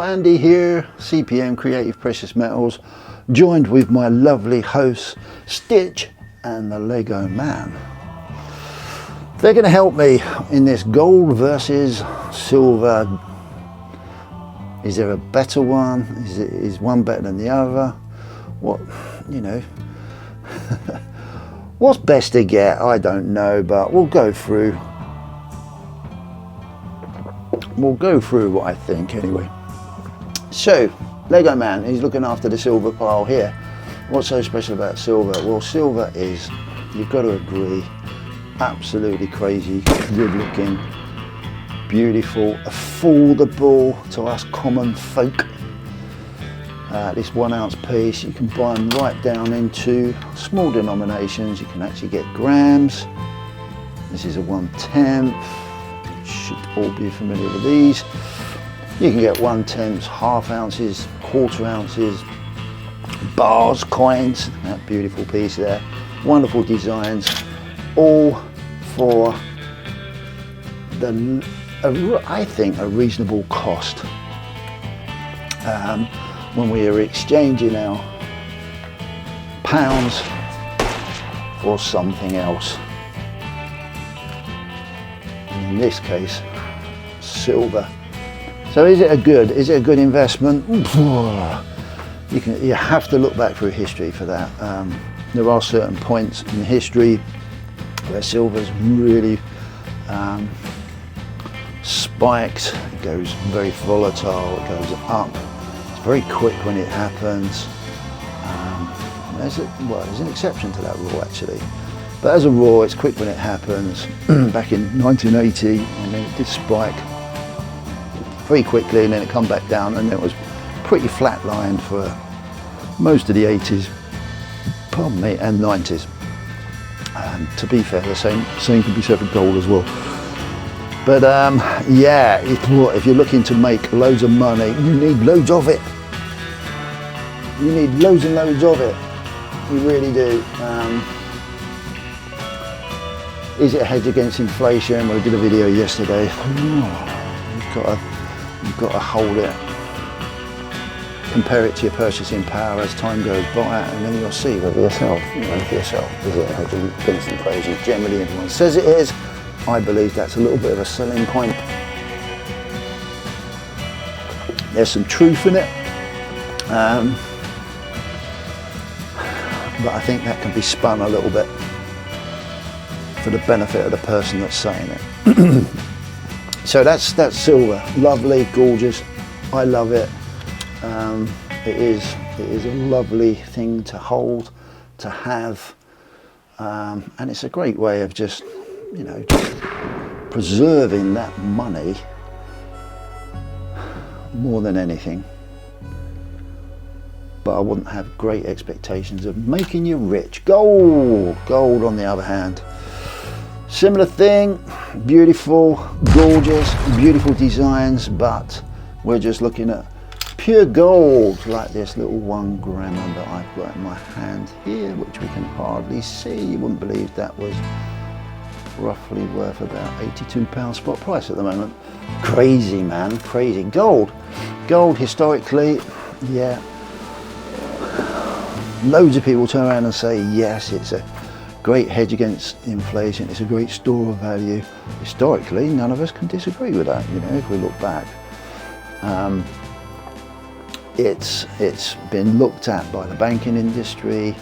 Andy here, CPM Creative Precious Metals, joined with my lovely hosts Stitch and the Lego Man. They're going to help me in this gold versus silver. Is there a better one? Is one better than the other? What, you know, what's best to get? I don't know, but we'll go through what I think anyway. So, Lego Man, he's looking after the silver pile here. What's so special about silver? Well, silver is, you've got to agree, absolutely crazy, good looking, beautiful, affordable to us common folk. This 1 ounce piece, you can buy them right down into small denominations. You can actually get grams. This is a 1/10. Should all be familiar with these. You can get 1/10, half ounces, quarter ounces, bars, coins. That beautiful piece there. Wonderful designs, all for I think a reasonable cost. When we are exchanging our pounds for something else. In this case, silver. So is it a good investment? You have to look back through history for that. There are certain points in history where silver's really spiked. It goes very volatile. It goes up. It's very quick when it happens. There's an exception to that rule actually. But as a rule, it's quick when it happens. Back in 1980, and then it did spike very quickly, and then it come back down, and it was pretty flatlined for most of the 80s, pardon me, and 90s. And to be fair, the same can be said for gold as well. But yeah, if you're looking to make loads of money, you need loads of it. You need loads and loads of it. You really do. Is it a hedge against inflation? We did a video yesterday. You've got to hold it. Compare it to your purchasing power as time goes by, and then you'll see for yourself. Is it a hedge against inflation? Generally, everyone says it is. I believe that's a little bit of a selling point. There's some truth in it, but I think that can be spun a little bit for the benefit of the person that's saying it. So that's silver. Lovely, gorgeous. I love it. It is a lovely thing to hold, to have, and it's a great way of just preserving that money more than anything. But I wouldn't have great expectations of making you rich. Gold on the other hand, similar thing, beautiful, gorgeous, beautiful designs, but we're just looking at pure gold, like this little 1 grammer that I've got in my hand here, which we can hardly see. You wouldn't believe that was roughly worth about £82 spot price at the moment. Crazy, man, crazy. Gold historically, yeah, loads of people turn around and say yes, it's a great hedge against inflation, it's a great store of value. Historically, none of us can disagree with that, if we look back. It's been looked at by the banking industry,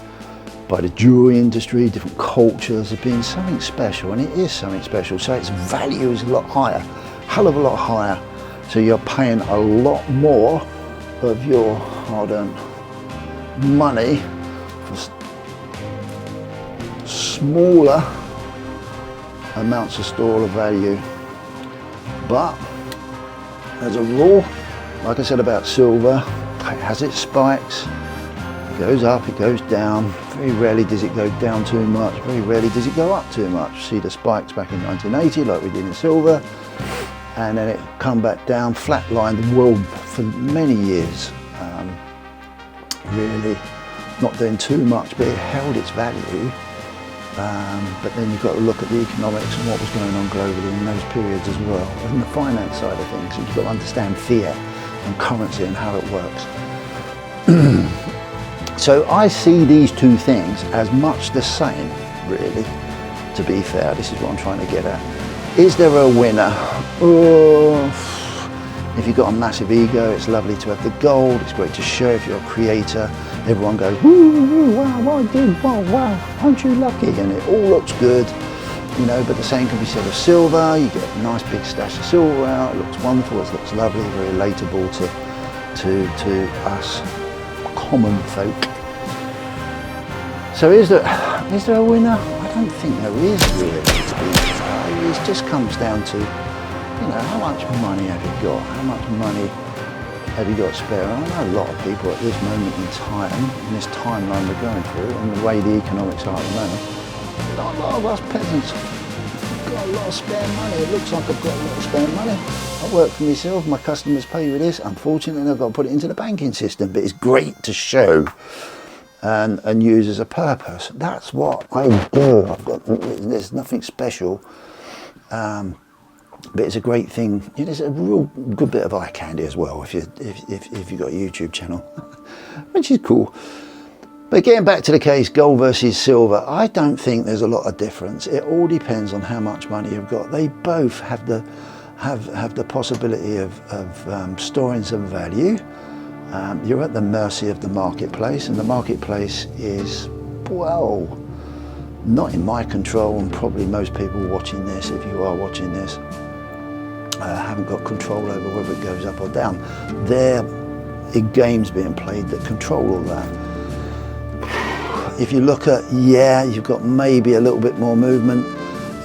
by the jewelry industry, different cultures as being something special, and it is something special. So its value is a lot higher, hell of a lot higher. So you're paying a lot more of your hard-earned money for smaller amounts of store of value. But as a rule, like I said about silver, it has its spikes. It goes up, it goes down. Very rarely does it go down too much. Very rarely does it go up too much. See the spikes back in 1980, like we did in silver, and then it come back down, flatlined the world for many years. Really not doing too much, but it held its value. But then you've got to look at the economics and what was going on globally in those periods as well, and the finance side of things. You've got to understand fiat. and currency and how it works. So I see these two things as much the same, really, to be fair. This is what I'm trying to get at. Is there a winner? Oh, if you've got a massive ego, it's lovely to have the gold. It's great to show if you're a creator. Everyone goes, woo, wow, I did, wow, aren't you lucky? And it all looks good, you know, but the same can be said of silver. You get a nice big stash of silver out. It looks wonderful, it looks lovely, very relatable to us common folk. So is there a winner? I don't think there is really. It just comes down to, you know, how much money have you got? How much money have you got spare? And I know a lot of people at this moment in time, in this timeline we're going through, and the way the economics are at the moment, a lot of us peasants have got a lot of spare money. It looks like I've got a lot of spare money. I work for myself, my customers pay with this. Unfortunately, I've got to put it into the banking system, but it's great to show and use as a purpose. That's what I do. There's nothing special. But it's a great thing. It's a real good bit of eye candy as well if you've got a YouTube channel, which is cool. But getting back to the case, gold versus silver, I don't think there's a lot of difference. It all depends on how much money you've got. They both have the possibility of storing some value. You're at the mercy of the marketplace, and the marketplace is, well, not in my control, and probably most people watching this, if you are watching this, haven't got control over whether it goes up or down. There are games being played that control all that. If you look at, yeah, you've got maybe a little bit more movement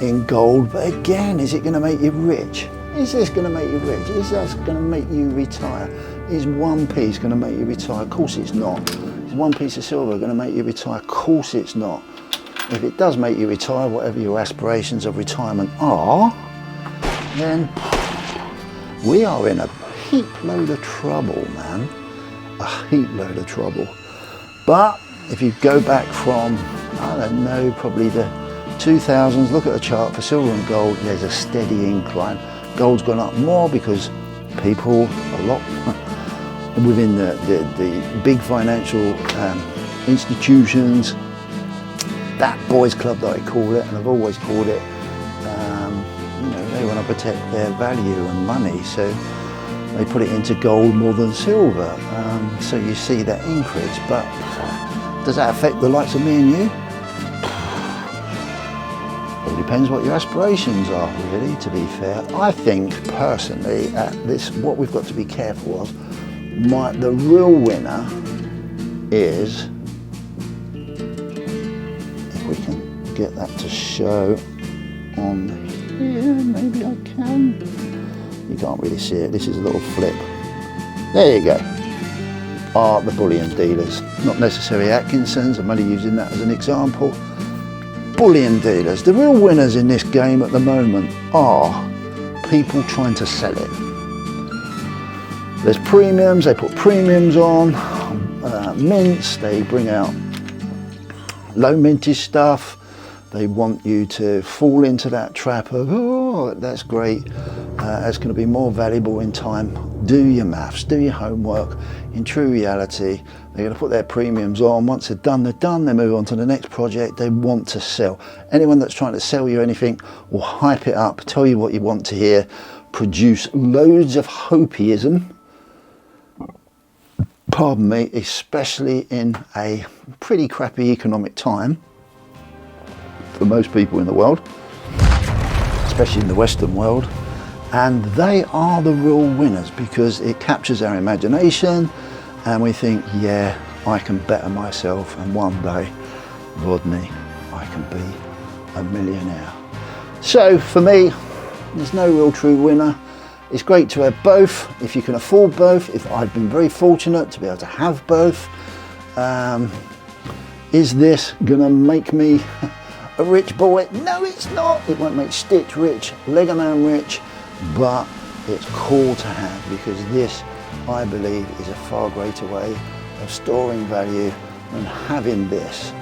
in gold, but again, is it going to make you rich? Is this going to make you rich? Is this going to make you retire? Is one piece going to make you retire? Of course it's not. Is one piece of silver going to make you retire? Of course it's not. If it does make you retire, whatever your aspirations of retirement are, then we are in a heap load of trouble, man. A heap load of trouble. But if you go back from, I don't know, probably the 2000s, look at the chart for silver and gold, there's a steady incline. Gold's gone up more because people, a lot, within the big financial institutions, that boys club that I call it, and I've always called it, you know, they want to protect their value and money, so they put it into gold more than silver. So you see that increase, but does that affect the likes of me and you? It depends what your aspirations are, really, to be fair. I think, personally, at this, what we've got to be careful of, the real winner is, if we can get that to show on here, maybe I can. You can't really see it, this is a little flip. There you go. Are the bullion dealers. Not necessarily Atkinson's, I'm only using that as an example. Bullion dealers. The real winners in this game at the moment are people trying to sell it. There's premiums, they put premiums on, mints, they bring out low mintage stuff. They want you to fall into that trap of, oh, that's great, it's going to be more valuable in time. Do your maths, do your homework. In true reality, they're going to put their premiums on. Once they're done, they move on to the next project. They want to sell. Anyone that's trying to sell you anything will hype it up, tell you what you want to hear, produce loads of hopeism, pardon me, especially in a pretty crappy economic time for most people in the world, especially in the Western world. And they are the real winners because it captures our imagination and we think, yeah, I can better myself and one day, Rodney, I can be a millionaire. So for me, there's no real true winner. It's great to have both, if you can afford both. If I've been very fortunate to be able to have both. Is this gonna make me a rich boy? No, it's not. It won't make Stitch rich, Lego Man rich, but it's cool to have because this, I believe, is a far greater way of storing value than having this.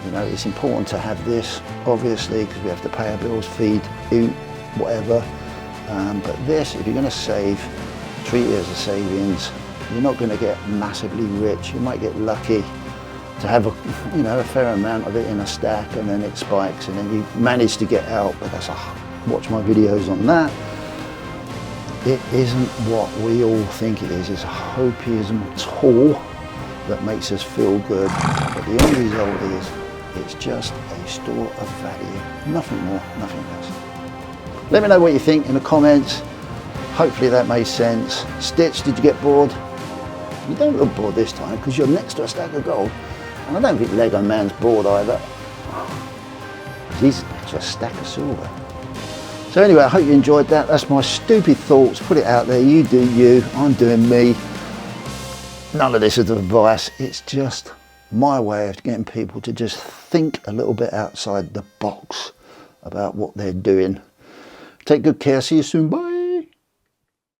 You know, it's important to have this, obviously, because we have to pay our bills, feed, eat, whatever. But this, if you're going to save, treat it as a savings. You're not going to get massively rich. You might get lucky to have a fair amount of it in a stack, and then it spikes and then you manage to get out, but watch my videos on that. It isn't what we all think it is. It's a hopiism tool that makes us feel good, but the end result is it's just a store of value. Nothing more, nothing less. Let me know what you think in the comments. Hopefully that made sense. Stitch, did you get bored? You don't look bored this time because you're next to a stack of gold. And I don't think Lego Man's bored either. He's next to a stack of silver. So anyway, I hope you enjoyed that. That's my stupid thoughts. Put it out there. You do you. I'm doing me. None of this is advice. It's just my way of getting people to just think a little bit outside the box about what they're doing. Take good care. See you soon. Bye.